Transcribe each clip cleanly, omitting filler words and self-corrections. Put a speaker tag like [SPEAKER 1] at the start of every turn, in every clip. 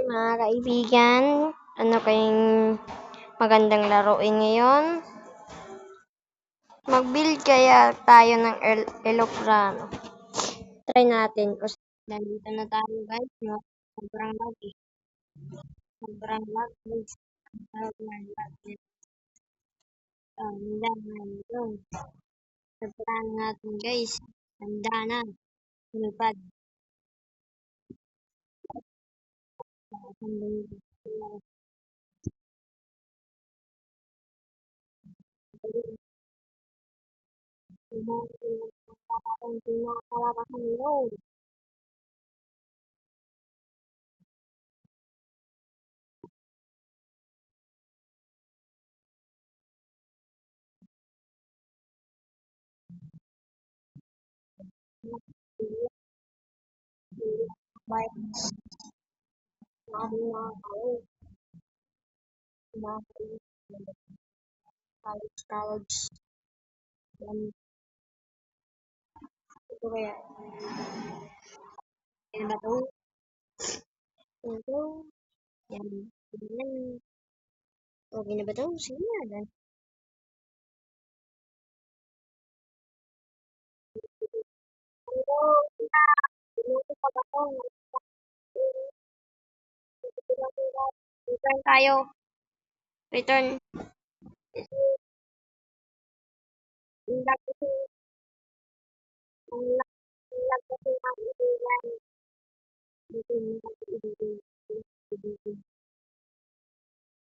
[SPEAKER 1] Mga kaibigan, ano kayong magandang laruin ngayon? Mag-build kaya tayo ng eloprano. Try natin. Kasi nandito na tayo guys, no? Sobrang lag eh. Sobrang lag guys. Sobrang lag. Handa na yun. Sobrang natin guys. Handa na. Lipad. College. Ito kaya. Yan ba ito? Ito. Yan. Yan. Okay na ba ito? Sige na. Return tayo. Return.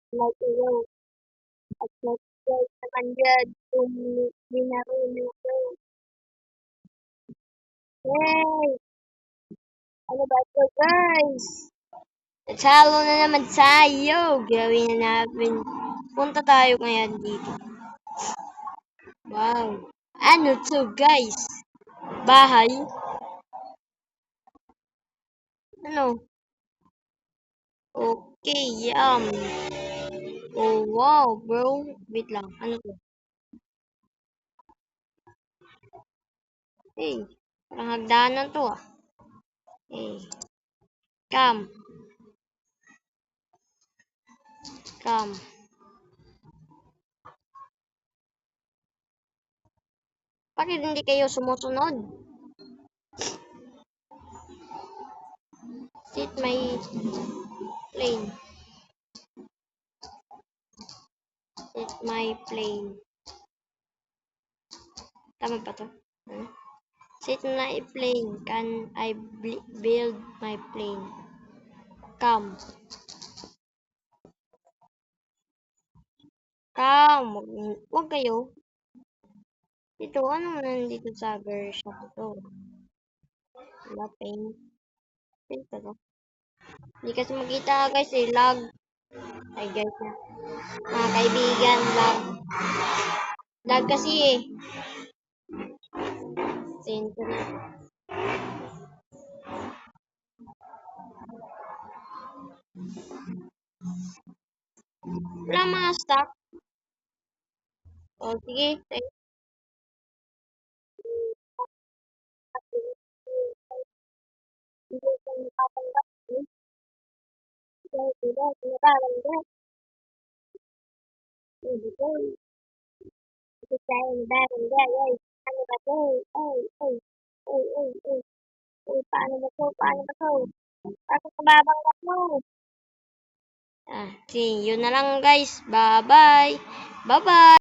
[SPEAKER 1] Like ito. At like naman dyan. Kung minarunod ito. Yay! Ano ba ito guys? Nagsalo na naman tayo. Gawin na natin. Punta tayo ngayon dito. Wow. Ano to guys? Bahay? Ano? Okay, Oh wow bro. Wait lang. Ano to? Hey. Parang hagdanan to ah. Hey. Come. Come. Bakit hindi kayo sumusunod? Sit my plane. Sit my plane. Tama ba to? Sit my plane. Can I build my plane? Come. Come. Huwag kayo. Ito, ano nandito sa version ito? Wala paint. Paint ba to? Hindi kasi makita guys eh. Lag. Ay guys na. Mga kaibigan, lag. Lag kasi eh. Sento na. Wala mga stock. O sige. Paano ba to? Paano ba to? Bakit kababangga mo? See you na lang guys. Bye-bye. Bye-bye.